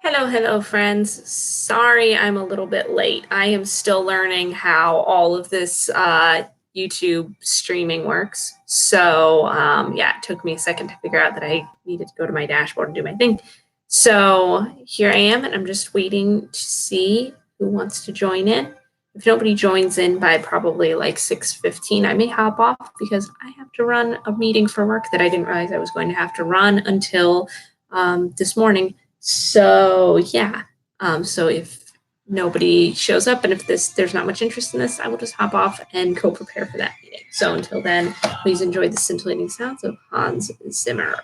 Hello, friends. Sorry I'm a little bit late. I am still learning how all of this YouTube streaming works. Yeah, it took me a second to figure out that I needed to go to my dashboard and do my thing. So here I am, and I'm just waiting to see who wants to join in. If nobody joins in by probably like 6:15, I may hop off because I have to run a meeting for work that I didn't realize I was going to have to run until this morning. So yeah, so if nobody shows up and if there's not much interest in this, I will just hop off and go prepare for that meeting. So until then, please enjoy the scintillating sounds of Hans Zimmer.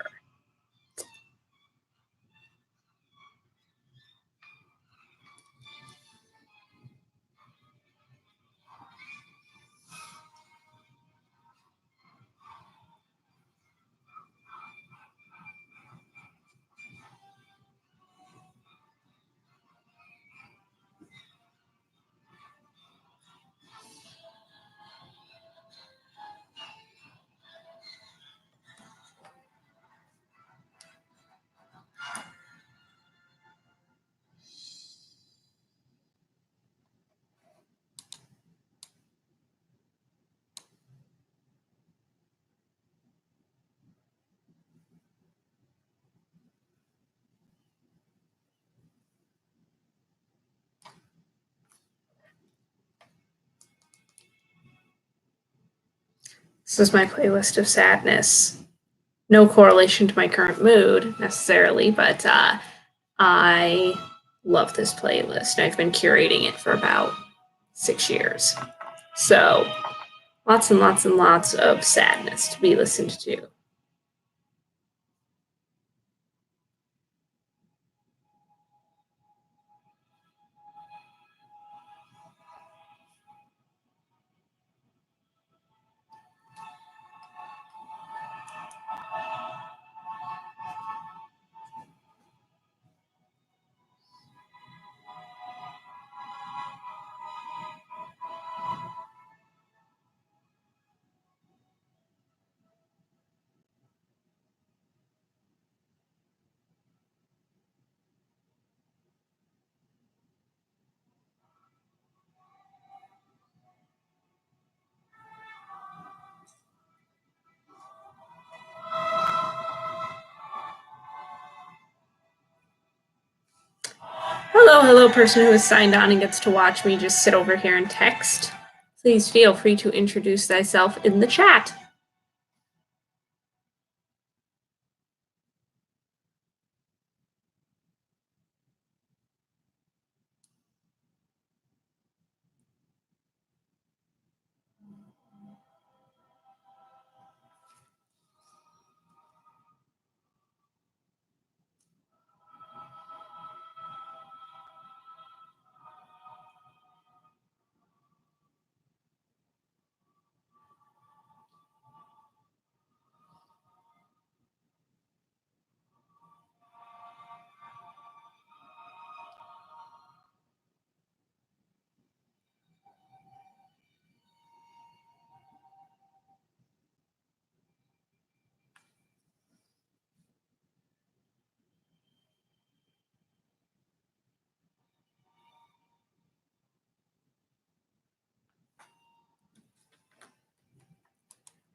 This is my playlist of sadness. No correlation to my current mood necessarily, but I love this playlist. I've been curating it for about 6 years. So lots and lots and lots of sadness to be listened to. Hello, person who is signed on and gets to watch me just sit over here and text. Please feel free to introduce thyself in the chat.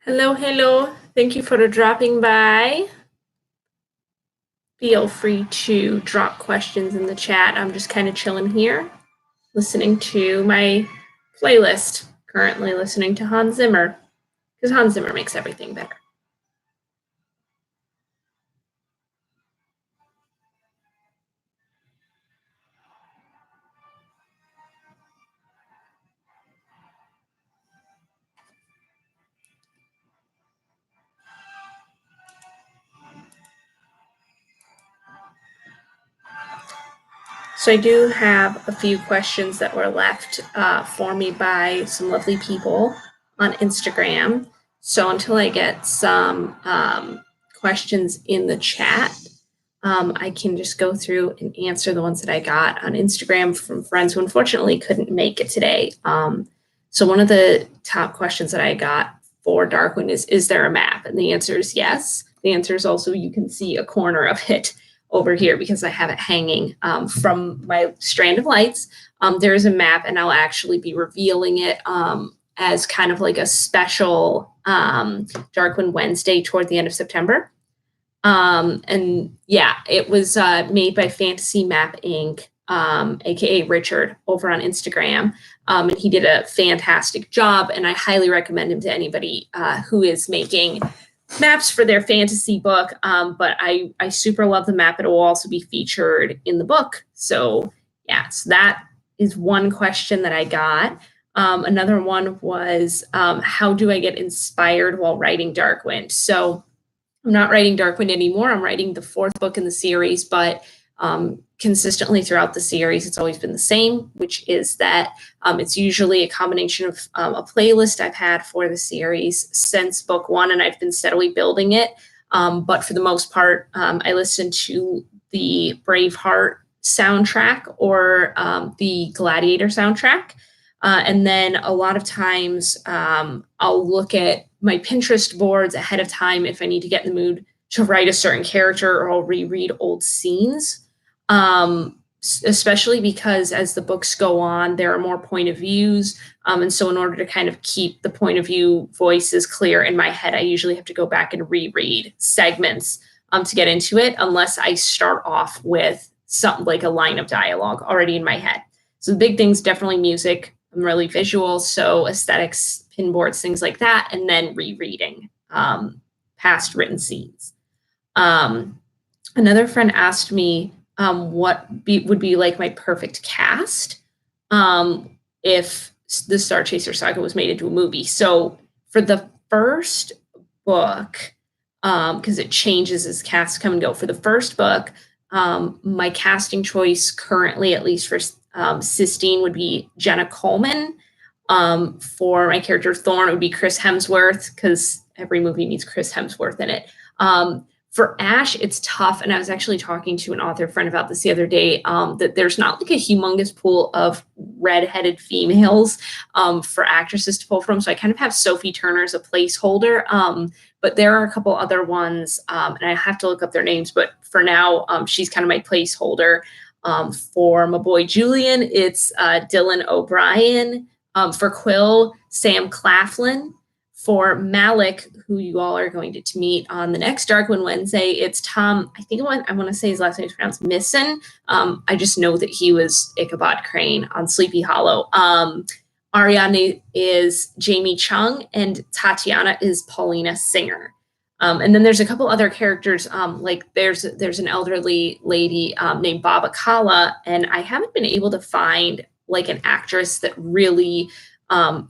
Hello. Thank you for dropping by. Feel free to drop questions in the chat. I'm just kind of chilling here, listening to my playlist. Currently listening to Hans Zimmer, because Hans Zimmer makes everything better. So I do have a few questions that were left for me by some lovely people on Instagram. So until I get some questions in the chat, I can just go through and answer the ones that I got on Instagram from friends who unfortunately couldn't make it today. So one of the top questions that I got for Darkwind is there a map? And the answer is yes. The answer is also you can see a corner of it over here because I have it hanging from my strand of lights. There is a map, and I'll actually be revealing it as kind of like a special Darkwind Wednesday toward the end of September. And yeah, it was made by Fantasy Map Inc., aka Richard, over on Instagram. And he did a fantastic job, and I highly recommend him to anybody who is making maps for their fantasy book. But I super love the map. It will also be featured in the book. So yeah, so that is one question that I got. Another one was, how do I get inspired while writing Darkwind? So I'm not writing Darkwind anymore. I'm writing the 4th book in the series, but consistently throughout the series, it's always been the same, which is that it's usually a combination of a playlist I've had for the series since book 1, and I've been steadily building it. But for the most part, I listen to the Braveheart soundtrack or the Gladiator soundtrack. And then a lot of times I'll look at my Pinterest boards ahead of time if I need to get in the mood to write a certain character, or I'll reread old scenes, especially because as the books go on, there are more point of views. And so in order to kind of keep the point of view voices clear in my head, I usually have to go back and reread segments to get into it, unless I start off with something like a line of dialogue already in my head. So the big thing's definitely music. I'm really visual, so aesthetics, pinboards, things like that, and then rereading past written scenes. Another friend asked me what would be like my perfect cast if the Star Chaser Saga was made into a movie. So for the first book, because it changes as casts come and go, for the first book, my casting choice currently, at least for Sistine, would be Jenna Coleman. For my character Thorn, it would be Chris Hemsworth, because every movie needs Chris Hemsworth in it. For Ash, it's tough, and I was actually talking to an author friend about this the other day, that there's not like a humongous pool of redheaded females for actresses to pull from, so I kind of have Sophie Turner as a placeholder, but there are a couple other ones, and I have to look up their names, but for now, she's kind of my placeholder. For my boy Julian, it's Dylan O'Brien. For Quill, Sam Claflin. For Malik, who you all are going to meet on the next Darkwind Wednesday, it's Tom, I think I want to say his last name is pronounced Misson. I just know that he was Ichabod Crane on Sleepy Hollow. Ariadne is Jamie Chung, and Tatiana is Paulina Singer. And then there's a couple other characters, like there's an elderly lady named Baba Kala, and I haven't been able to find like an actress that really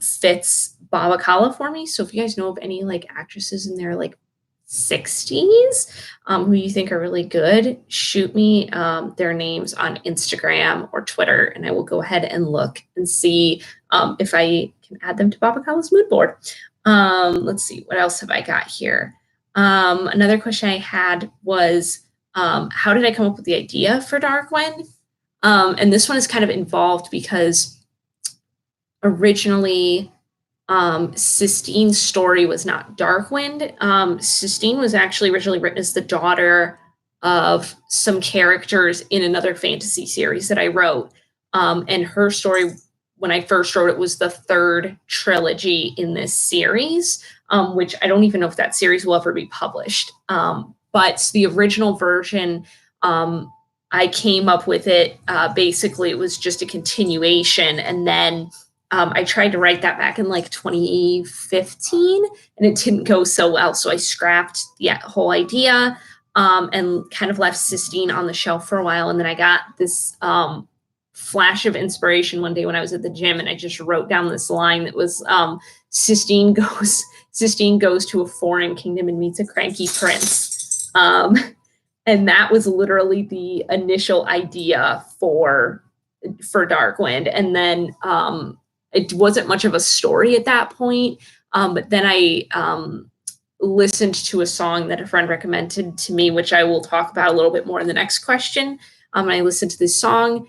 fits Baba Kala for me. So if you guys know of any like actresses in their like 60s who you think are really good, shoot me their names on Instagram or Twitter, and I will go ahead and look and see if I can add them to Baba Kala's mood board. Let's see, what else have I got here? Another question I had was, how did I come up with the idea for Darkwind? And this one is kind of involved because originally Sistine's story was not Darkwind. Sistine was actually originally written as the daughter of some characters in another fantasy series that I wrote. And her story, when I first wrote it, was the 3rd trilogy in this series, which I don't even know if that series will ever be published. But the original version, I came up with it. Basically, it was just a continuation. And then I tried to write that back in like 2015, and it didn't go so well. So I scrapped the whole idea and kind of left Sistine on the shelf for a while. And then I got this flash of inspiration one day when I was at the gym, and I just wrote down this line that was Sistine goes to a foreign kingdom and meets a cranky prince. And that was literally the initial idea for Darkwind. And then it wasn't much of a story at that point. But then I listened to a song that a friend recommended to me, which I will talk about a little bit more in the next question. And I listened to this song,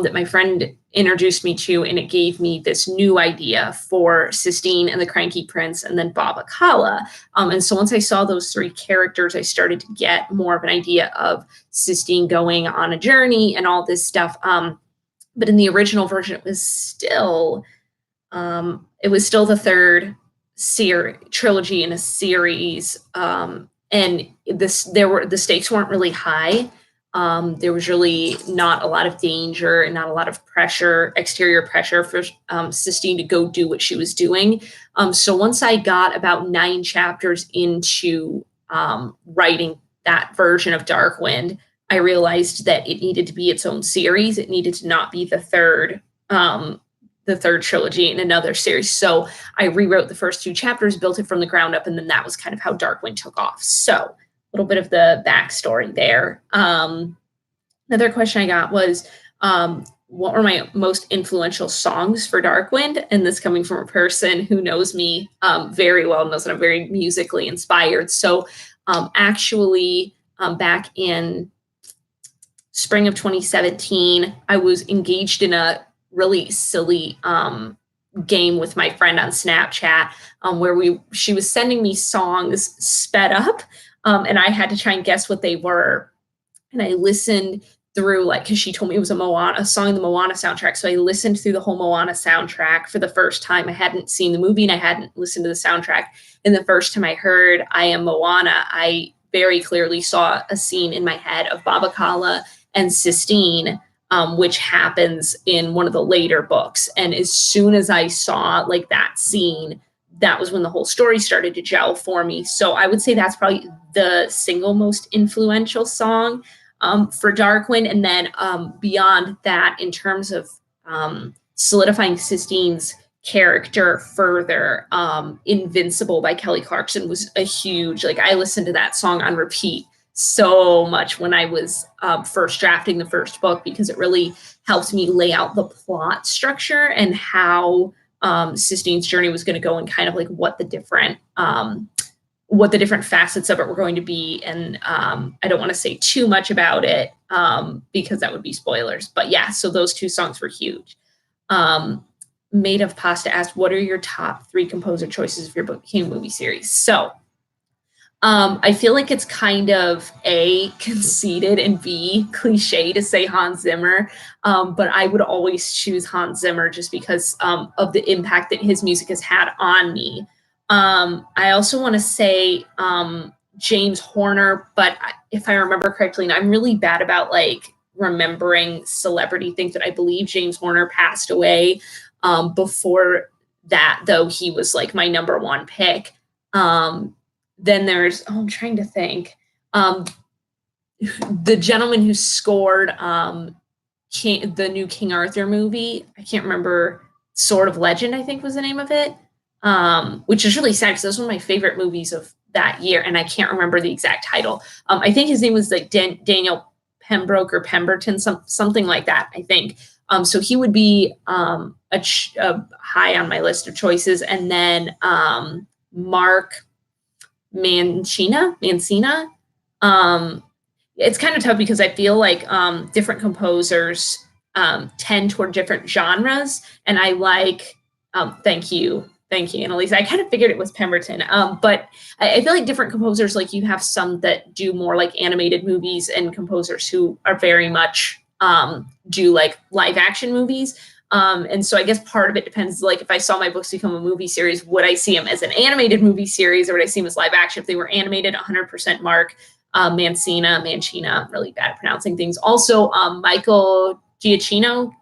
that my friend introduced me to, and it gave me this new idea for Sistine and the Cranky Prince and then Baba Kala. And so once I saw those three characters, I started to get more of an idea of Sistine going on a journey and all this stuff. But in the original version, it was still the third trilogy in a series, and the stakes weren't really high. There was really not a lot of danger and not a lot of exterior pressure for Sistine to go do what she was doing. So once I got about 9 chapters into writing that version of Darkwind, I realized that it needed to be its own series. It needed to not be the third trilogy in another series. So I rewrote the first 2 chapters, built it from the ground up, and then that was kind of how Darkwind took off. So a little bit of the backstory there. Another question I got was, what were my most influential songs for Darkwind? And this coming from a person who knows me very well, knows that I'm very musically inspired. So actually, back in spring of 2017, I was engaged in a really silly game with my friend on Snapchat, where she was sending me songs sped up, and I had to try and guess what they were. And I listened through, like, because she told me it was a song in the Moana soundtrack. So I listened through the whole Moana soundtrack for the first time. I hadn't seen the movie and I hadn't listened to the soundtrack. And the first time I heard I Am Moana, I very clearly saw a scene in my head of Baba Kala and Sistine, which happens in one of the later books. And as soon as I saw like that scene, that was when the whole story started to gel for me. So I would say that's probably the single most influential song for Darkwind. And then beyond that, in terms of solidifying Sistine's character further, Invincible by Kelly Clarkson was a huge, like, I listened to that song on repeat so much when I was first drafting the first book, because it really helped me lay out the plot structure and how Sistine's journey was going to go, and kind of like what the different facets of it were going to be. And I don't want to say too much about it because that would be spoilers. But yeah, so those 2 songs were huge. Made of Pasta asked, what are your top 3 composer choices for your book King movie series? So I feel like it's kind of A, conceited, and B, cliche to say Hans Zimmer, but I would always choose Hans Zimmer just because of the impact that his music has had on me. I also want to say James Horner, but if I remember correctly, and I'm really bad about like remembering celebrity things, but I believe James Horner passed away before that, though he was like my number 1 pick. Then there's, I'm trying to think, the gentleman who scored the new King Arthur movie. I can't remember. Sword of Legend, I think was the name of it, which is really sad because those were my favorite movies of that year, and I can't remember the exact title. I think his name was like Daniel Pembroke or Pemberton, something like that, I think. So he would be a high on my list of choices. And then Mark Mancina. It's kind of tough because I feel like different composers tend toward different genres, and I like thank you, Annalise. I kind of figured it was Pemberton, but I feel like different composers, like you have some that do more like animated movies, and composers who are very much do like live action movies. And so I guess part of it depends, like if I saw my books become a movie series, would I see them as an animated movie series or would I see them as live action? If they were animated, 100% Mark Mancina, I'm really bad at pronouncing things. Also, Michael Giacchino,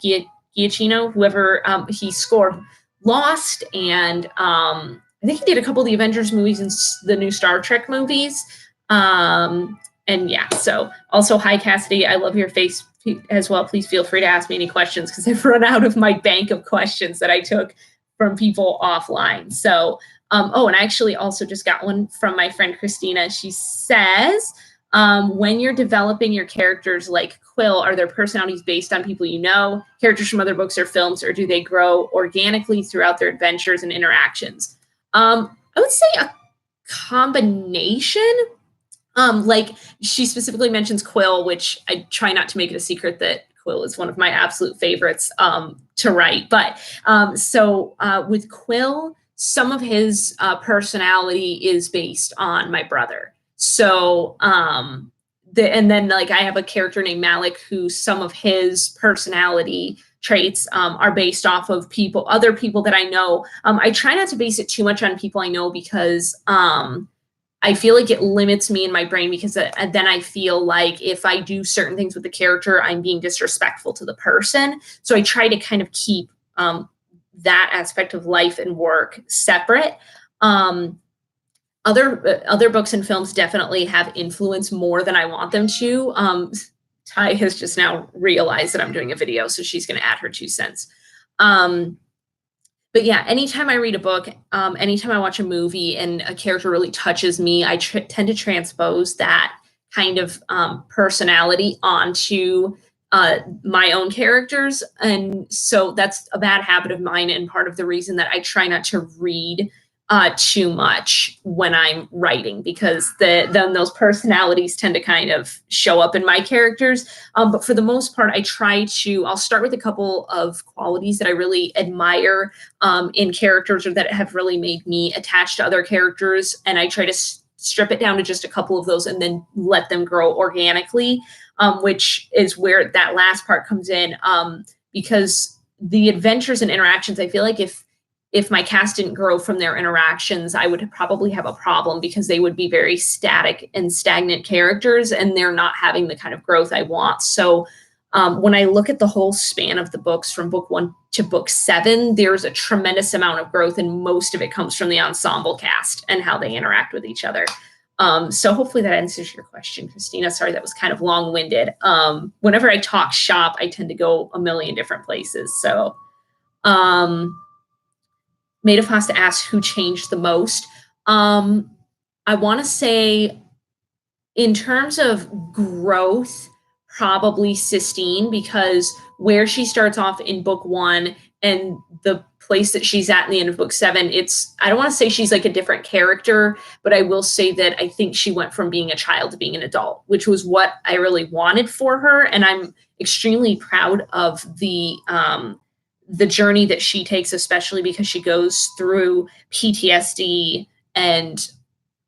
whoever he scored Lost, and I think he did a couple of the Avengers movies and the new Star Trek movies. And yeah, so also, hi Cassidy, I love your face as well. Please feel free to ask me any questions because I've run out of my bank of questions that I took from people offline. So, and I actually also just got one from my friend Christina. She says, when you're developing your characters like Quill, are their personalities based on people you know, characters from other books or films, or do they grow organically throughout their adventures and interactions? I would say a combination. Like she specifically mentions Quill, which I try not to make it a secret that Quill is one of my absolute favorites to write. But with Quill, some of his personality is based on my brother. So and then like I have a character named Malik who some of his personality traits are based off of other people that I know. I try not to base it too much on people I know because I feel like it limits me in my brain because then I feel like if I do certain things with the character, I'm being disrespectful to the person. So I try to kind of keep that aspect of life and work separate. Other books and films definitely have influence more than I want them to. Ty has just now realized that I'm doing a video, so she's going to add her 2 cents. But yeah, anytime I read a book, anytime I watch a movie and a character really touches me, I tend to transpose that kind of personality onto my own characters. And so that's a bad habit of mine and part of the reason that I try not to read too much when I'm writing, because then those personalities tend to kind of show up in my characters. But for the most part, I'll start with a couple of qualities that I really admire in characters or that have really made me attached to other characters. And I try to strip it down to just a couple of those and then let them grow organically, which is where that last part comes in. Because the adventures and interactions, I feel like if my cast didn't grow from their interactions, I would probably have a problem because they would be very static and stagnant characters and they're not having the kind of growth I want. So when I look at the whole span of the books from book 1 to book 7, there's a tremendous amount of growth and most of it comes from the ensemble cast and how they interact with each other. So hopefully that answers your question, Christina. Sorry, that was kind of long-winded. Whenever I talk shop, I tend to go a million different places. So Maida Foster asks who changed the most. I want to say in terms of growth, probably Sistine, because where she starts off in book 1 and the place that she's at in the end of book 7, I don't want to say she's like a different character, but I will say that I think she went from being a child to being an adult, which was what I really wanted for her. And I'm extremely proud of the journey that she takes, especially because she goes through PTSD and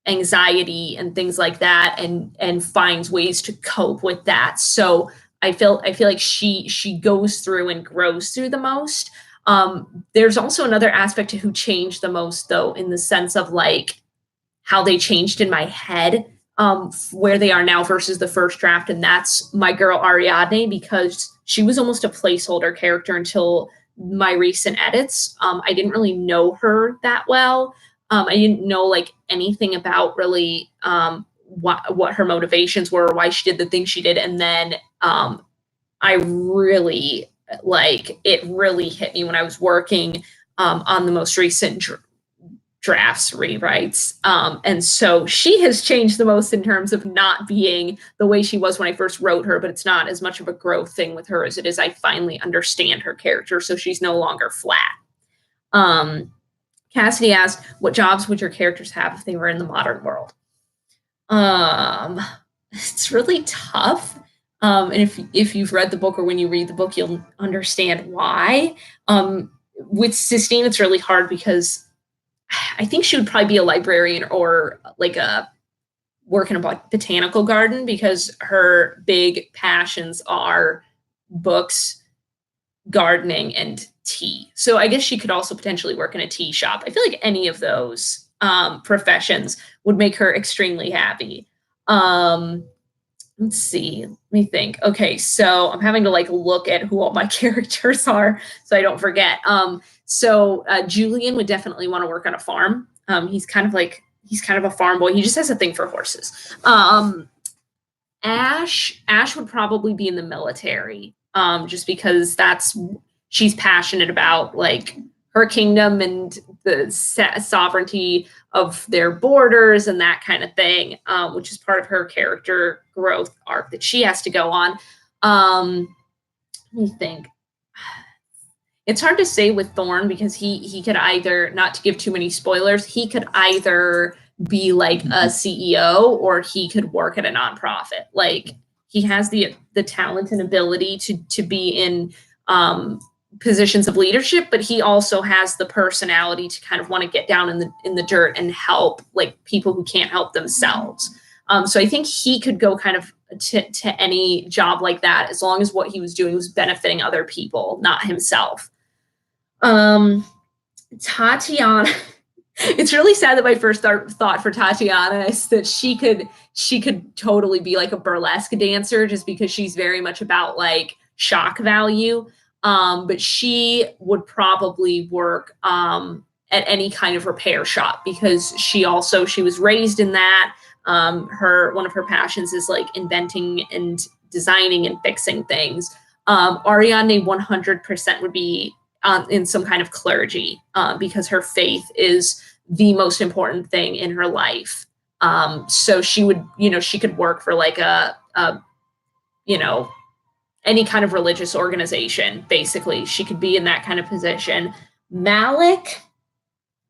anxiety and things like that and finds ways to cope with that. So I feel like she goes through and grows through the most. There's also another aspect to who changed the most, though, in the sense of like how they changed in my head, where they are now versus the first draft. And that's my girl Ariadne, because she was almost a placeholder character until my recent edits. I didn't really know her that well. I didn't know like anything about really what her motivations were or why she did the things she did. And then I really it really hit me when I was working on the most recent drafts rewrites. And so she has changed the most in terms of not being the way she was when I first wrote her, but it's not as much of a growth thing with her as it is I finally understand her character, so she's no longer flat. Cassidy asked, what jobs would your characters have if they were in the modern world? It's really tough. And if you've read the book or when you read the book, you'll understand why. With Sistine, it's really hard because I think she would probably be a librarian or like work in a botanical garden, because her big passions are books, gardening, and tea. So I guess she could also potentially work in a tea shop. I feel like any of those professions would make her extremely happy. Let's see. Let me think. Okay, so I'm having to like look at who all my characters are so I don't forget. So Julian would definitely want to work on a farm. He's kind of a farm boy. He just has a thing for horses. Ash would probably be in the military, just because she's passionate about like her kingdom and the sovereignty of their borders and that kind of thing, which is part of her character growth arc that she has to go on. Let me think. It's hard to say with Thorn because he could either, not to give too many spoilers, he could either be like a CEO or he could work at a nonprofit. Like he has the talent and ability to be in positions of leadership, but he also has the personality to kind of want to get down in the dirt and help like people who can't help themselves. So I think he could go kind of to any job like that as long as what he was doing was benefiting other people, not himself. Tatiana. It's really sad that my first thought for Tatiana is that she could totally be like a burlesque dancer just because she's very much about like shock value. But she would probably work at any kind of repair shop because she was raised in that. One of her passions is like inventing and designing and fixing things. Ariadne 100% would be in some kind of clergy because her faith is the most important thing in her life. So she would, she could work for like a any kind of religious organization. Basically, she could be in that kind of position. Malik,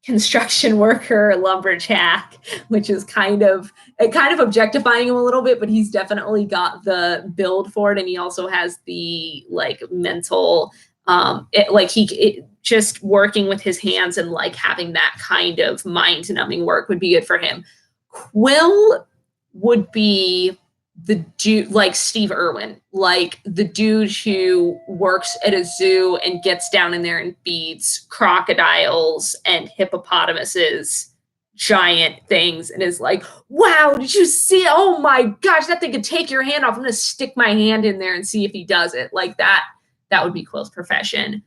construction worker, lumberjack, which is kind of objectifying him a little bit, but he's definitely got the build for it, and he also has the like mental, just working with his hands and like having that kind of mind-numbing work would be good for him. Quill would be the dude like Steve Irwin, like the dude who works at a zoo and gets down in there and feeds crocodiles and hippopotamuses giant things and is like, wow, did you see? Oh my gosh, that thing could take your hand off. I'm gonna stick my hand in there and see if he does it. Like that would be Quill's profession.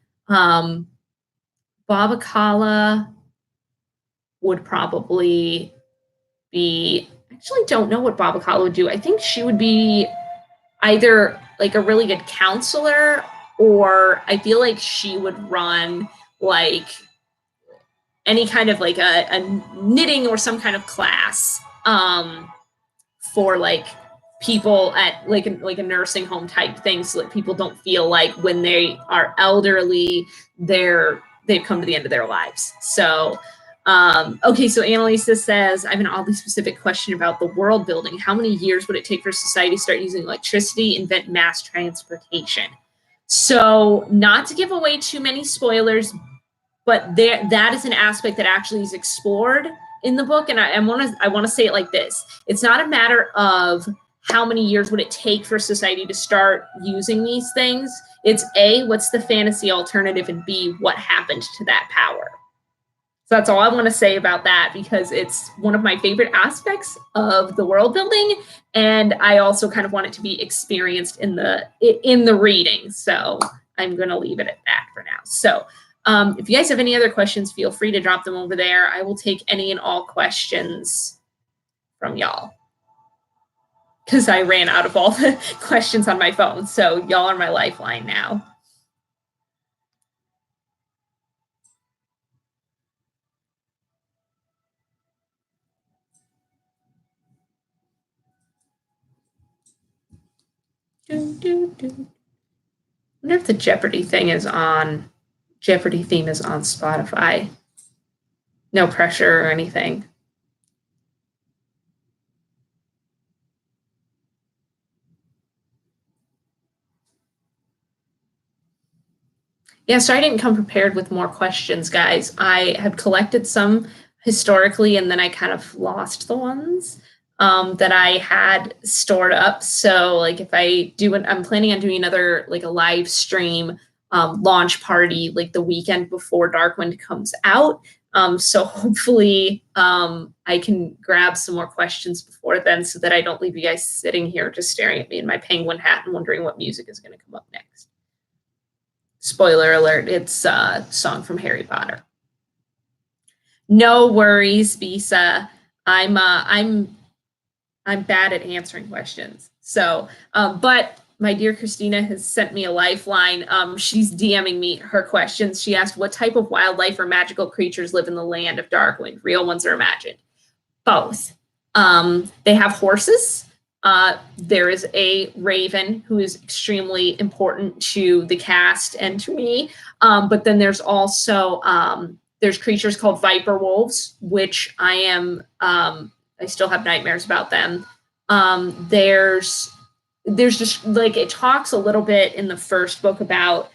Babakala would probably be, I actually don't know what Babakala would do. I think she would be either like a really good counselor, or I feel like she would run like any kind of like a knitting or some kind of class for like people at like a nursing home type thing, so that people don't feel like when they are elderly they've come to the end of their lives. So okay, so Annalisa says, I have an oddly specific question about the world building. How many years would it take for society to start using electricity, invent mass transportation? So not to give away too many spoilers, but that is an aspect that actually is explored in the book. And I want to say it like this. It's not a matter of how many years would it take for society to start using these things. It's A, what's the fantasy alternative, and B, what happened to that power. So that's all I want to say about that, because it's one of my favorite aspects of the world building, and I also kind of want it to be experienced in the reading. So I'm going to leave it at that for now. So if you guys have any other questions, feel free to drop them over there. I will take any and all questions from y'all, because I ran out of all the questions on my phone. So y'all are my lifeline now. I wonder if the Jeopardy theme is on Spotify. No pressure or anything. Yeah, so I didn't come prepared with more questions, guys. I have collected some historically, and then I kind of lost the ones that I had stored up. So like if I do, I'm planning on doing another like a live stream launch party like the weekend before Darkwind comes out. So hopefully I can grab some more questions before then, so that I don't leave you guys sitting here just staring at me in my penguin hat and wondering what music is going to come up next. Spoiler alert, it's a song from Harry Potter. No worries, Bisa. I'm bad at answering questions. So, but my dear Christina has sent me a lifeline. She's DMing me her questions. She asked, what type of wildlife or magical creatures live in the land of Darkwind? Real ones or imagined? Both. They have horses. There is a raven who is extremely important to the cast and to me. But then there's also, there's creatures called viper wolves, which I still have nightmares about them. There's there's just like, it talks a little bit in the first book about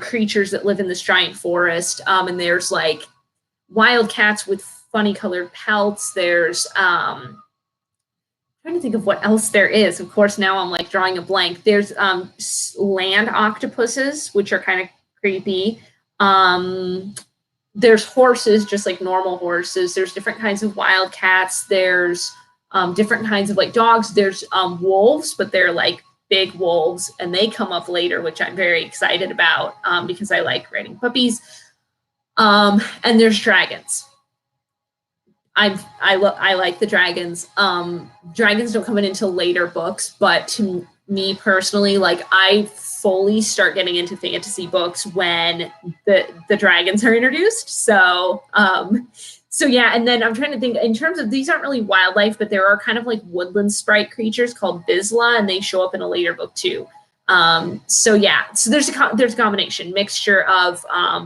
creatures that live in this giant forest. And there's like wild cats with funny colored pelts. There's trying to think of what else there is. Of course, now I'm like drawing a blank. There's land octopuses, which are kind of creepy. There's horses, just like normal horses. There's different kinds of wild cats. There's different kinds of like dogs. There's wolves, but they're like big wolves, and they come up later, which I'm very excited about because I like writing puppies. And there's dragons. I like the dragons. Dragons don't come in until later books, but to me personally, like I fully start getting into fantasy books when the dragons are introduced. So yeah, and then I'm trying to think in terms of, these aren't really wildlife, but there are kind of like woodland sprite creatures called Bisla, and they show up in a later book too. So yeah, so there's a combination mixture of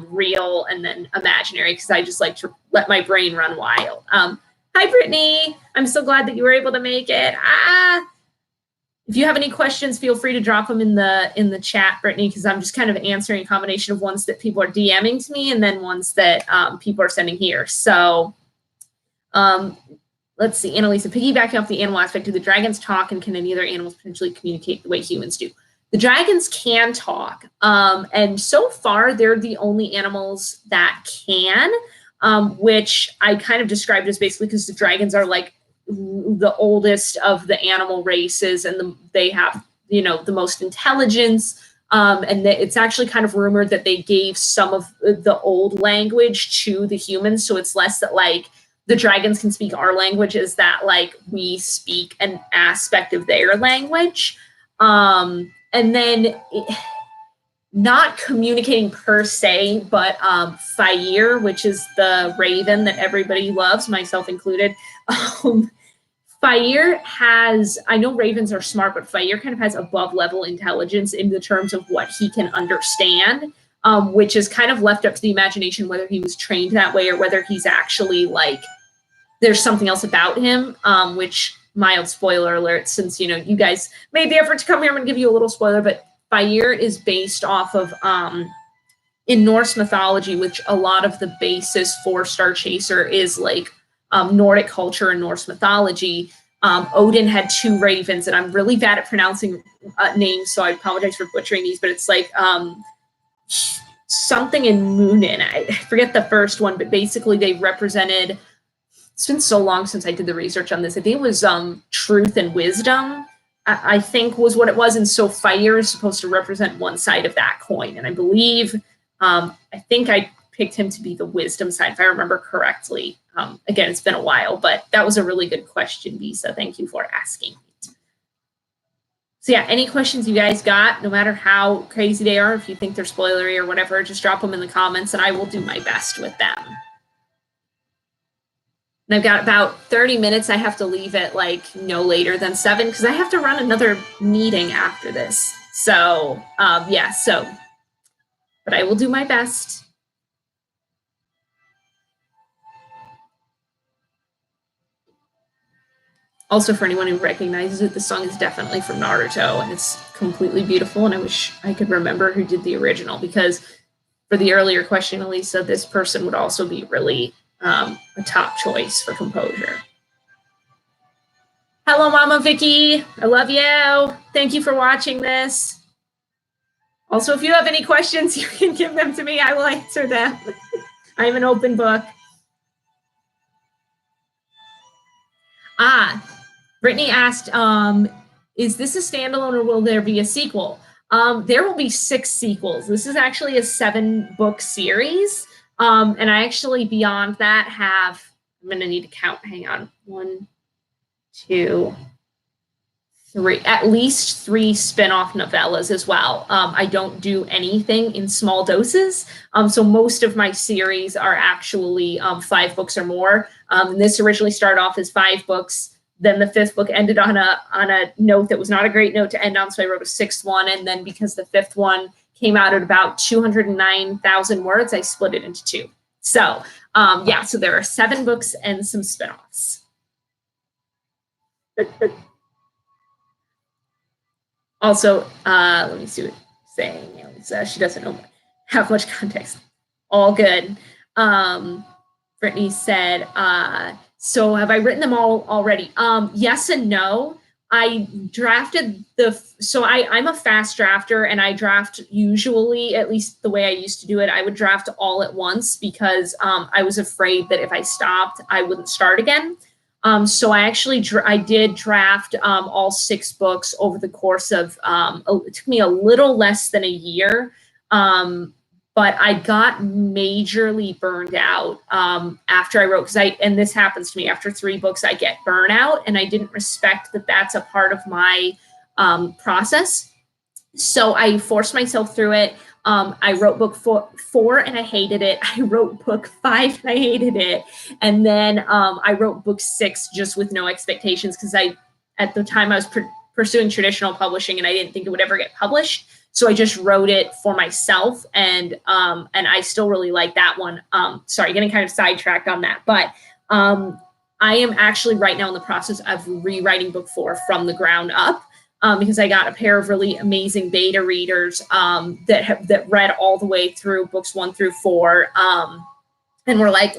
real and then imaginary, because I just like to let my brain run wild. Hi, Brittany. I'm so glad that you were able to make it. If you have any questions, feel free to drop them in the chat, Brittany, because I'm just kind of answering a combination of ones that people are DMing to me and then ones that people are sending here. So let's see, Annalisa, piggybacking off the animal aspect, do the dragons talk, and can any other animals potentially communicate the way humans do? The dragons can talk, and so far they're the only animals that can, which I kind of described as basically because the dragons are like the oldest of the animal races, and they have, you know, the most intelligence, and it's actually kind of rumored that they gave some of the old language to the humans, so it's less that like the dragons can speak our language, is that like we speak an aspect of their language. And then not communicating per se, but Fire, which is the raven that everybody loves, myself included. Fire has, I know ravens are smart, but Fire kind of has above level intelligence in the terms of what he can understand, which is kind of left up to the imagination whether he was trained that way or whether he's actually like, there's something else about him, which mild spoiler alert, since, you know, you guys made the effort to come here, I'm gonna give you a little spoiler, but Fire is based off of, in Norse mythology, which a lot of the basis for Star Chaser is like Nordic culture and Norse mythology. Odin had two ravens, and I'm really bad at pronouncing names, so I apologize for butchering these, but it's like something in Moonin. I forget the first one, but basically they represented, it's been so long since I did the research on this. I think it was truth and wisdom, I think was what it was. And so Fire is supposed to represent one side of that coin. And I believe, I think I picked him to be the wisdom side, if I remember correctly. Again, it's been a while, but that was a really good question, Visa. Thank you for asking. So yeah, any questions you guys got, no matter how crazy they are, if you think they're spoilery or whatever, just drop them in the comments and I will do my best with them. And I've got about 30 minutes. I have to leave at like no later than 7 because I have to run another meeting after this. So yeah, but I will do my best. Also, for anyone who recognizes it, the song is definitely from Naruto, and it's completely beautiful, and I wish I could remember who did the original, because for the earlier question, Elisa, this person would also be really a top choice for composure. Hello, Mama Vicky. I love you. Thank you for watching this. Also, if you have any questions, you can give them to me. I will answer them. I'm an open book. Brittany asked, is this a standalone or will there be a sequel? There will be 6 sequels. This is actually a 7-book series. And I actually, beyond that, have, I'm going to need to count, hang on, 1, 2, 3, at least 3 spin-off novellas as well. I don't do anything in small doses. So most of my series are actually 5 books or more. And this originally started off as 5 books. Then the 5th book ended on a note that was not a great note to end on, so I wrote a 6th one. And then because the 5th one came out at about 209,000 words, I split it into 2. So yeah, so there are 7 books and some spinoffs. Also, let me see what she's saying. She doesn't have much context. All good. Brittany said, so have I written them all already? Yes and no. I drafted I'm a fast drafter, and I draft usually, at least the way I used to do it, I would draft all at once because I was afraid that if I stopped, I wouldn't start again. So I did draft all 6 books over the course of, it took me a little less than a year. But I got majorly burned out after I wrote, and this happens to me after 3 books, I get burnout, and I didn't respect that that's a part of my process. So I forced myself through it. I wrote book 4 and I hated it. I wrote book 5 and I hated it. And then I wrote book 6 just with no expectations because at the time I was pursuing traditional publishing and I didn't think it would ever get published. So I just wrote it for myself, and I still really like that one. Sorry, getting kind of sidetracked on that, but I am actually right now in the process of rewriting book 4 from the ground up because I got a pair of really amazing beta readers that read all the way through books 1 through 4. And we're like,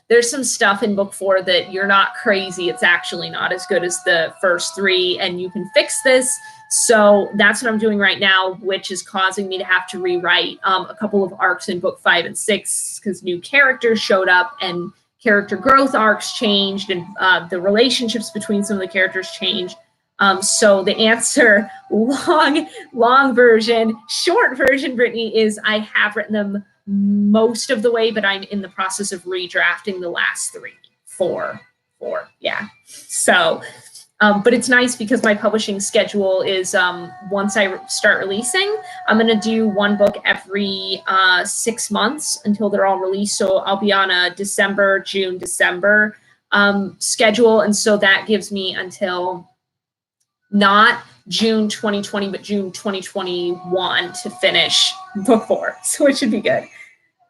there's some stuff in book 4 that you're not crazy. It's actually not as good as the first 3, and you can fix this. So that's what I'm doing right now, which is causing me to have to rewrite a couple of arcs in book 5 and 6 because new characters showed up and character growth arcs changed, and the relationships between some of the characters changed. So the answer, long version, short version, Brittany, is I have written them most of the way, but I'm in the process of redrafting the last 4. Yeah. So, but it's nice because my publishing schedule is once I start releasing, I'm going to do 1 book every 6 months until they're all released. So I'll be on a December, June, December schedule. And so that gives me until not June 2020, but June 2021 to finish book 4. So it should be good.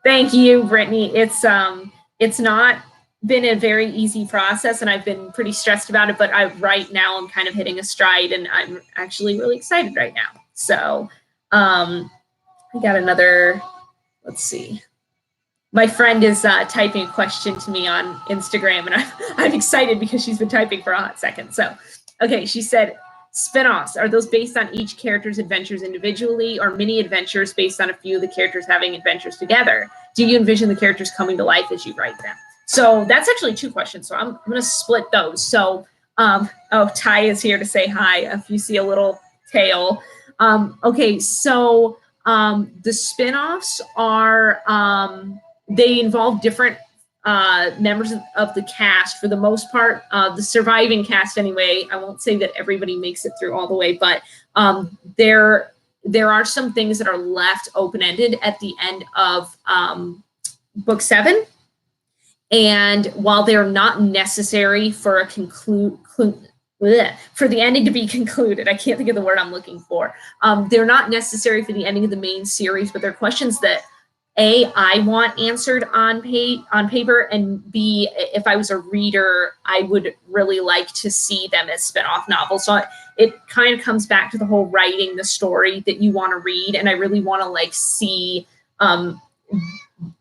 Thank you, Brittany. It's not been a very easy process, and I've been pretty stressed about it, but right now I'm kind of hitting a stride, and I'm actually really excited right now. So I got another, let's see. My friend is typing a question to me on Instagram, and I'm excited because she's been typing for a hot second. So, okay, she said, spinoffs, are those based on each character's adventures individually, or mini adventures based on a few of the characters having adventures together? Do you envision the characters coming to life as you write them? So that's actually 2 questions. So I'm going to split those. So, Ty is here to say hi if you see a little tail. Okay, so the spinoffs are, they involve different members of the cast for the most part, the surviving cast anyway. I won't say that everybody makes it through all the way, but there are some things that are left open-ended at the end of book 7. And while they're not necessary for for the ending to be concluded, I can't think of the word I'm looking for. They're not necessary for the ending of the main series, but they're questions that I want answered on paper, and B, if I was a reader, I would really like to see them as spin-off novels. So it kind of comes back to the whole writing the story that you want to read, and I really want to see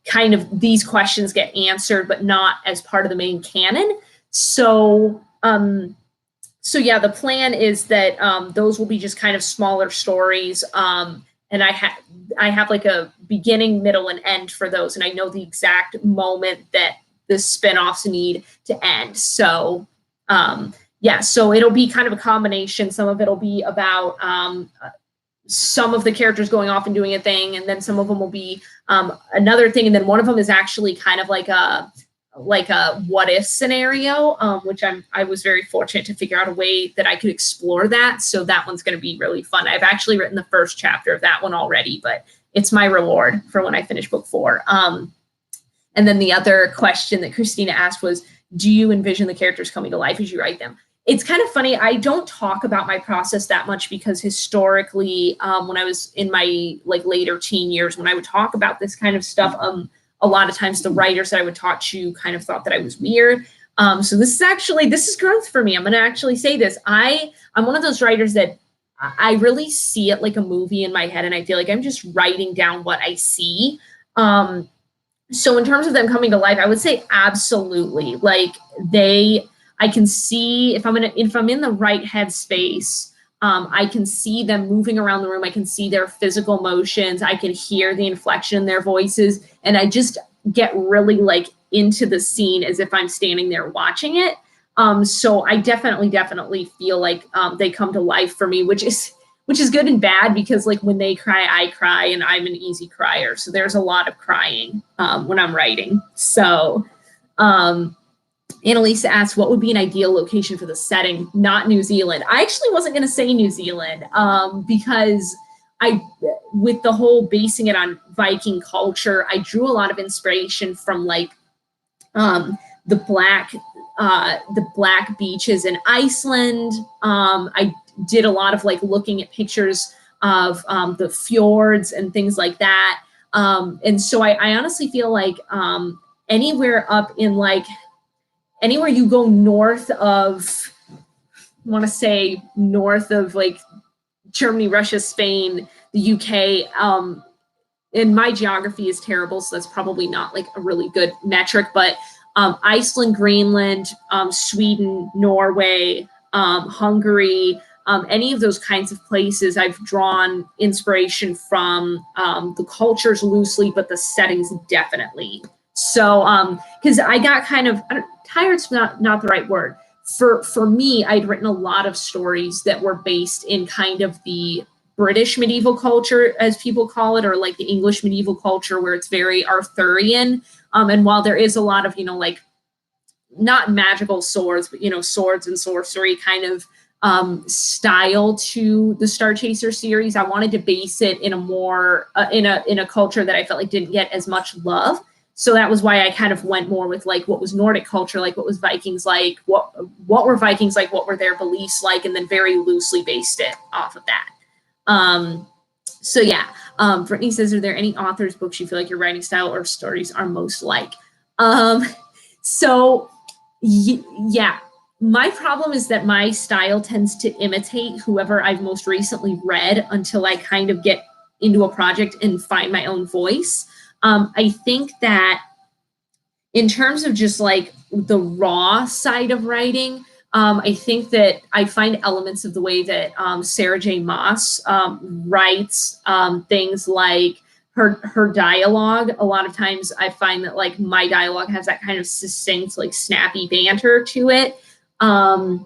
kind of these questions get answered, but not as part of the main canon. So yeah, the plan is that those will be just kind of smaller stories. And I have like a beginning, middle, and end for those. And I know the exact moment that the spinoffs need to end. So yeah, so it'll be kind of a combination. Some of it'll be about some of the characters going off and doing a thing, and then some of them will be another thing. And then one of them is actually kind of like a what if scenario, which I was very fortunate to figure out a way that I could explore that. So that one's going to be really fun. I've actually written the first chapter of that one already, but it's my reward for when I finish book 4. And then the other question that Christina asked was, do you envision the characters coming to life as you write them? It's kind of funny. I don't talk about my process that much because historically, when I was in my later teen years, when I would talk about this kind of stuff, a lot of times the writers that I would talk to kind of thought that I was weird. So this is growth for me. I'm going to actually say this. I'm one of those writers that I really see it like a movie in my head, and I feel like I'm just writing down what I see. So in terms of them coming to life, I would say absolutely. Like I can see if I'm in the right headspace. I can see them moving around the room. I can see their physical motions. I can hear the inflection in their voices, and I just get really like into the scene as if I'm standing there watching it. So I definitely feel like they come to life for me, which is good and bad, because like when they cry, I cry, and I'm an easy crier. So there's a lot of crying when I'm writing. So Annalisa asked, what would be an ideal location for the setting? Not New Zealand. I actually wasn't going to say New Zealand because with the whole basing it on Viking culture, I drew a lot of inspiration from like the black beaches in Iceland. I did a lot of like looking at pictures of the fjords and things like that. And so I honestly feel like anywhere up in like anywhere you go north of, I want to say north of like Germany, Russia, Spain, the UK. And my geography is terrible, so that's probably not like a really good metric, but Iceland, Greenland, Sweden, Norway, Hungary, any of those kinds of places, I've drawn inspiration from the cultures loosely, but the settings definitely. So, because I got kind of tired's not the right word. For me, I'd written a lot of stories that were based in kind of the British medieval culture, as people call it, or like the English medieval culture, where it's very Arthurian. And while there is a lot of, like not magical swords, but, swords and sorcery kind of style to the Star Chaser series, I wanted to base it in a more, in a culture that I felt like didn't get as much love. So that was why I kind of went more with like what was Nordic culture, like what was Vikings like, what were Vikings like, what were their beliefs like, and then very loosely based it off of that. So yeah, Brittany says, are there any authors' books you feel like your writing style or stories are most like? So yeah, my problem is that my style tends to imitate whoever I've most recently read until I kind of get into a project and find my own voice. I think that in terms of just like the raw side of writing, I think that I find elements of the way that Sarah J. Maas writes things like her dialogue. A lot of times I find that like my dialogue has that kind of succinct, like snappy banter to it. I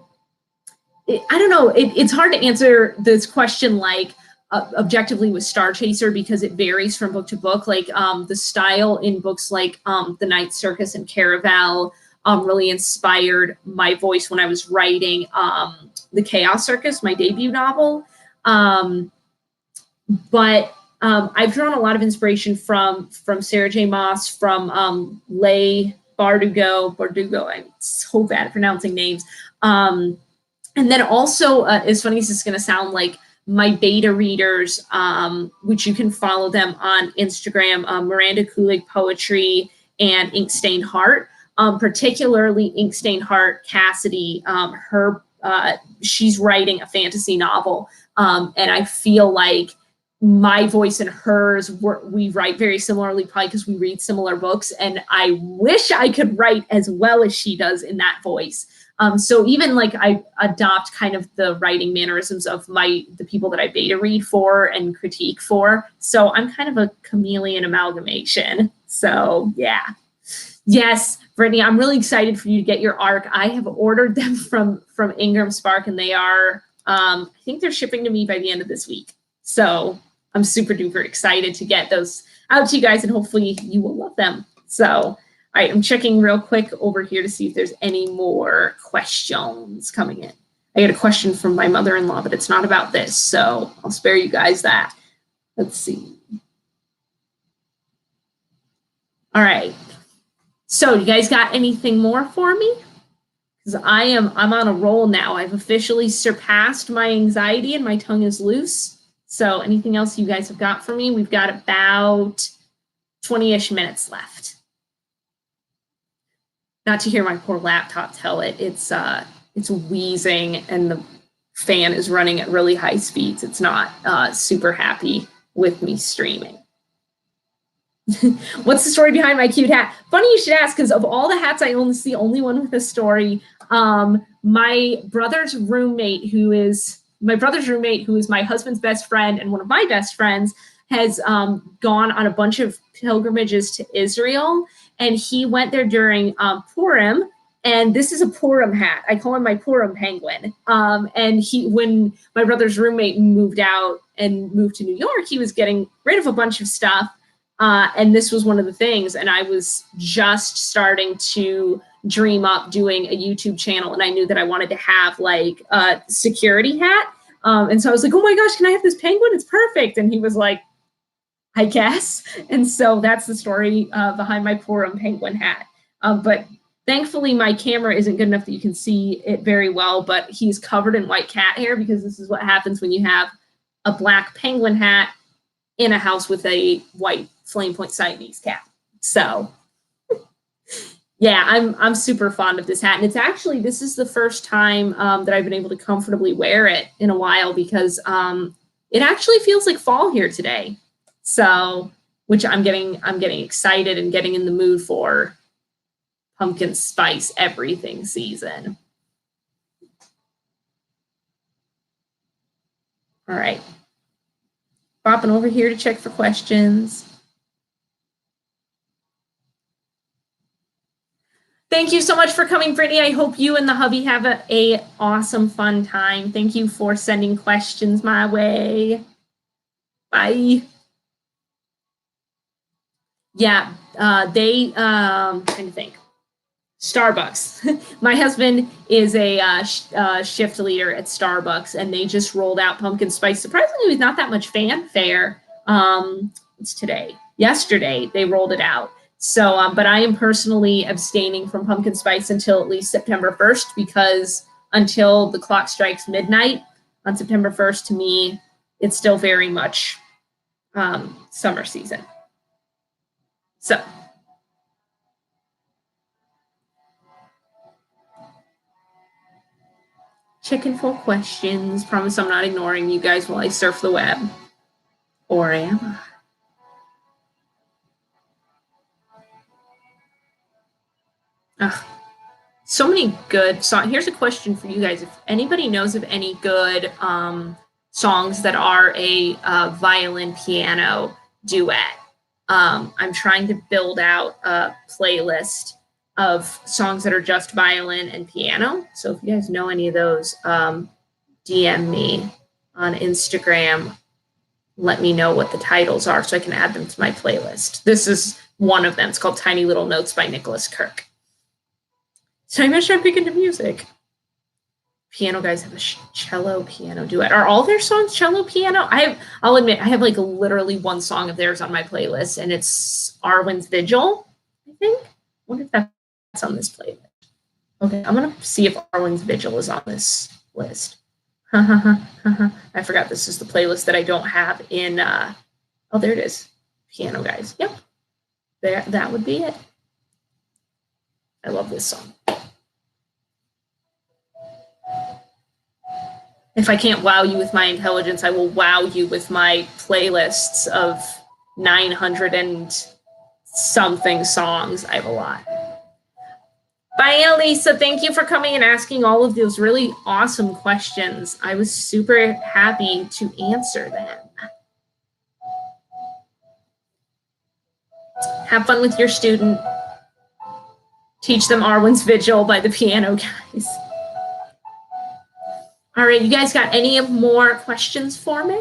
don't know. It's hard to answer this question like objectively with Star Chaser, because it varies from book to book. Like the style in books like The Night Circus and Caraval really inspired my voice when I was writing The Chaos Circus, my debut novel. But I've drawn a lot of inspiration from Sarah J. Maas, from Leigh Bardugo. I'm so bad at pronouncing names. And then also, as funny as it's going to sound, like my beta readers, which you can follow them on Instagram, Miranda Kulig Poetry and Inkstained Heart, particularly Inkstained Heart, Cassidy, she's writing a fantasy novel. And I feel like my voice and hers, we write very similarly, probably because we read similar books. And I wish I could write as well as she does in that voice. So even like I adopt kind of the writing mannerisms of the people that I beta read for and critique for. So I'm kind of a chameleon amalgamation. So yeah. Yes, Brittany, I'm really excited for you to get your ARC. I have ordered them from Ingram Spark, and they are, I think they're shipping to me by the end of this week. So I'm super duper excited to get those out to you guys, and hopefully you will love them. So, all right, I'm checking real quick over here to see if there's any more questions coming in. I got a question from my mother-in-law, but it's not about this, so I'll spare you guys that. Let's see. All right. So you guys got anything more for me? Because I'm on a roll now. I've officially surpassed my anxiety and my tongue is loose. So anything else you guys have got for me? We've got about 20-ish minutes left. Not to hear my poor laptop tell it. It's wheezing, and fan is running at really high speeds. It's not super happy with me streaming. What's the story behind my cute hat? Funny you should ask, because of all the hats I own, it's the only one with a story. My brother's roommate, who is my husband's best friend and one of my best friends, has gone on a bunch of pilgrimages to Israel, and he went there during Purim. And this is a Purim hat. I call him my Purim penguin. And when my brother's roommate moved out and moved to New York, he was getting rid of a bunch of stuff. And this was one of the things. And I was just starting to dream up doing a YouTube channel. And I knew that I wanted to have like a security hat. And so I was like, oh my gosh, can I have this penguin? It's perfect. And he was like, I guess. And so that's the story behind my Purim penguin hat. But thankfully, my camera isn't good enough that you can see it very well, but he's covered in white cat hair, because this is what happens when you have a black penguin hat in a house with a white flame point Siamese cat. So yeah, I'm super fond of this hat. And this is the first time that I've been able to comfortably wear it in a while, because it actually feels like fall here today. So, which I'm getting excited and getting in the mood for pumpkin spice everything season. All right. Popping over here to check for questions. Thank you so much for coming, Brittany. I hope you and the hubby have a awesome, fun time. Thank you for sending questions my way. Bye. Yeah, trying to think. Starbucks. My husband is a shift leader at Starbucks, and they just rolled out pumpkin spice. Surprisingly, with not that much fanfare. It's today. Yesterday, they rolled it out. So, but I am personally abstaining from pumpkin spice until at least September 1st, because until the clock strikes midnight on September 1st, to me, it's still very much summer season. So. Checking for questions. Promise I'm not ignoring you guys while I surf the web. Or am I? Ugh. So many good songs. Here's a question for you guys. If anybody knows of any good songs that are a violin piano duet, I'm trying to build out a playlist of songs that are just violin and piano. So if you guys know any of those, DM me on Instagram. Let me know what the titles are so I can add them to my playlist. This is one of them. It's called Tiny Little Notes by Nicholas Kirk. So I'm going to start picking to music. Piano guys have a cello piano duet. Are all their songs cello piano? I'll admit, I have like literally one song of theirs on my playlist, and it's Arwen's Vigil, I think. I wonder if that's on this playlist. Okay, I'm going to see if Arwen's Vigil is on this list. I forgot this is the playlist that I don't have in, oh, there it is. Piano guys. Yep. There, that would be it. I love this song. If I can't wow you with my intelligence, I will wow you with my playlists of 900 and something songs. I have a lot. Bye, Elisa. Thank you for coming and asking all of those really awesome questions. I was super happy to answer them. Have fun with your student. Teach them Arwen's Vigil by the Piano Guys. All right, you guys got any more questions for me?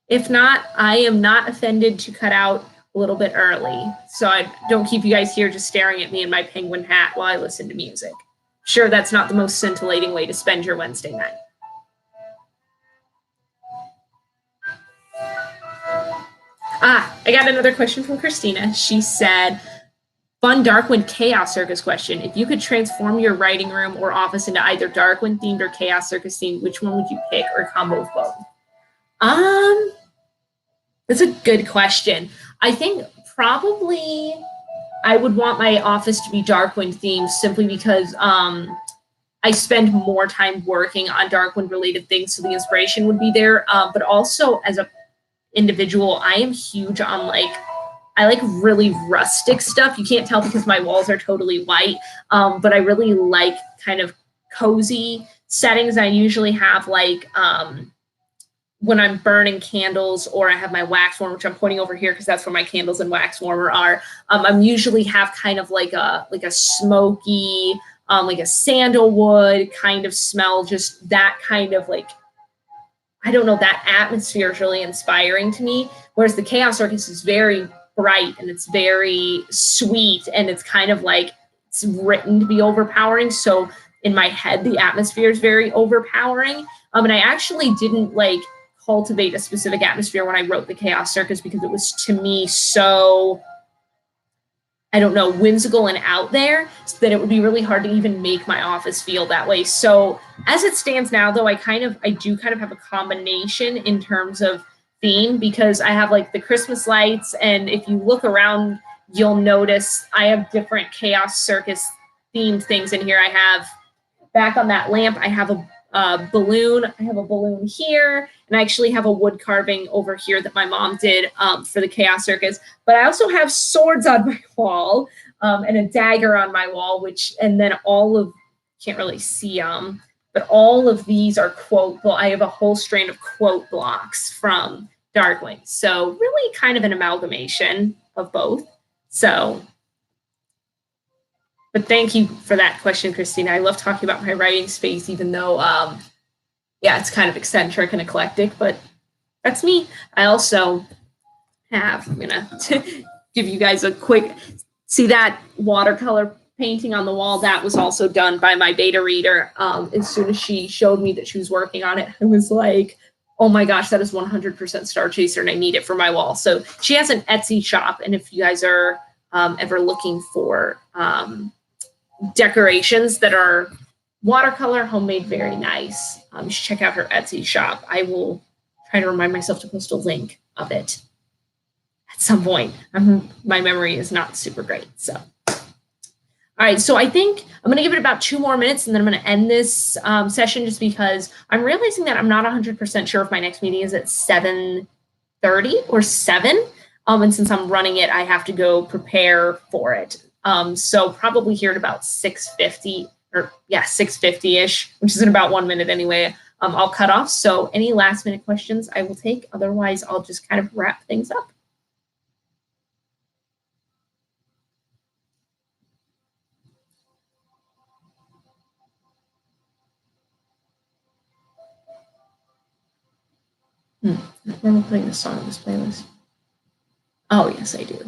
If not, I am not offended to cut out a little bit early, so I don't keep you guys here just staring at me in my penguin hat while I listen to music. Sure, that's not the most scintillating way to spend your Wednesday night. I got another question from Christina. She said, fun Darkwind Chaos Circus question. If you could transform your writing room or office into either Darkwind themed or Chaos Circus themed, which one would you pick, or a combo of both? That's a good question. I think probably I would want my office to be Darkwind themed, simply because I I spend more time working on Darkwind related things, so the inspiration would be there. But also as a individual, I am huge on I like really rustic stuff. You can't tell because my walls are totally white, but I really like kind of cozy settings. I usually have when I'm burning candles or I have my wax warmer, which I'm pointing over here because that's where my candles and wax warmer are. I'm usually have kind of like a smoky, like a sandalwood kind of smell, just that kind of I don't know, that atmosphere is really inspiring to me. Whereas the Chaos Circus is very bright and it's very sweet and it's kind of it's written to be overpowering. So in my head, the atmosphere is very overpowering. And I actually didn't cultivate a specific atmosphere when I wrote the Chaos Circus because it was to me so, I don't know, whimsical and out there that it would be really hard to even make my office feel that way. So as it stands now, though, I do kind of have a combination in terms of theme because I have the Christmas lights. And if you look around, you'll notice I have different Chaos Circus themed things in here. I have back on that lamp, I have a balloon. I have a balloon here, and I actually have a wood carving over here that my mom did for the Chaos Circus. But I also have swords on my wall and a dagger on my wall, and then can't really see them, but all of these are I have a whole strand of quote blocks from Darkwind. So really kind of an amalgamation of both. So, but thank you for that question, Christina. I love talking about my writing space, even though, it's kind of eccentric and eclectic, but that's me. I also I'm going to give you guys a quick, see that watercolor painting on the wall? That was also done by my beta reader. As soon as she showed me that she was working on it, I was like, oh my gosh, that is 100% Star Chaser, and I need it for my wall. So she has an Etsy shop, and if you guys are ever looking for decorations that are watercolor, homemade, very nice, you should check out her Etsy shop. I will try to remind myself to post a link of it at some point. My memory is not super great. So, all right. So I think I'm going to give it about 2 more minutes and then I'm going to end this session just because I'm realizing that I'm not 100% sure if my next meeting is at 7:30 or 7. And since I'm running it, I have to go prepare for it. So probably here at about 6:50 or 6:50-ish, which is in about 1 minute anyway, I'll cut off. So any last minute questions I will take. Otherwise, I'll just kind of wrap things up. I remember putting this song on this playlist. Oh, yes, I do.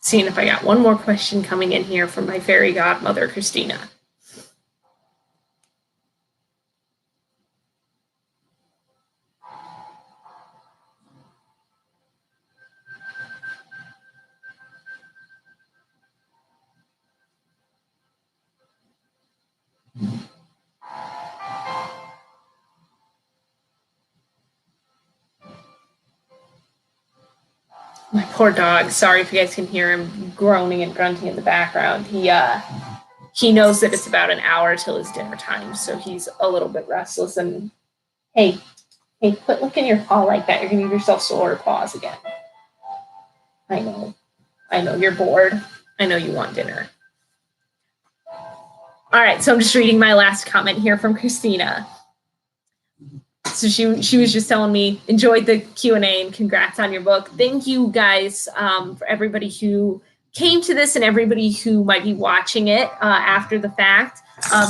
Seeing if I got one more question coming in here from my fairy godmother, Christina. My poor dog. Sorry if you guys can hear him groaning and grunting in the background. He knows that it's about an hour till his dinner time, so he's a little bit restless. And hey, quit licking your paw like that. You're gonna give yourself sore paws again. I know you're bored. I know you want dinner. All right, so I'm just reading my last comment here from Christina. So she was just telling me, enjoyed the Q&A and congrats on your book. Thank you guys for everybody who came to this and everybody who might be watching it after the fact.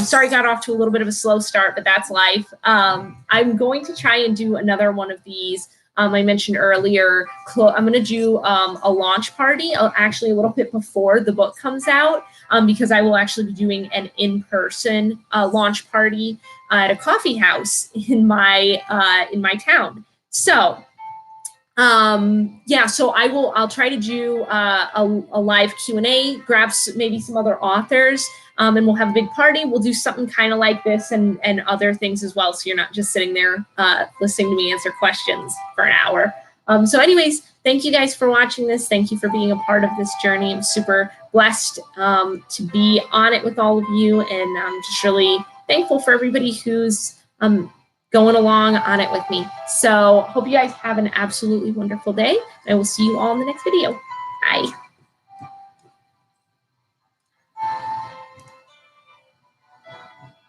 Sorry, got off to a little bit of a slow start, but that's life. I'm going to try and do another one of these. I mentioned earlier, I'm going to do a launch party actually a little bit before the book comes out because I will actually be doing an in-person launch party at a coffee house in my town. So yeah, so I'll try to do a live Q&A, grab maybe some other authors, and we'll have a big party. We'll do something kind of like this and other things as well. So you're not just sitting there listening to me answer questions for an hour. So anyways, thank you guys for watching this. Thank you for being a part of this journey. I'm super blessed to be on it with all of you. And I'm just really thankful for everybody who's going along on it with me. So hope you guys have an absolutely wonderful day. I will see you all in the next video. Bye.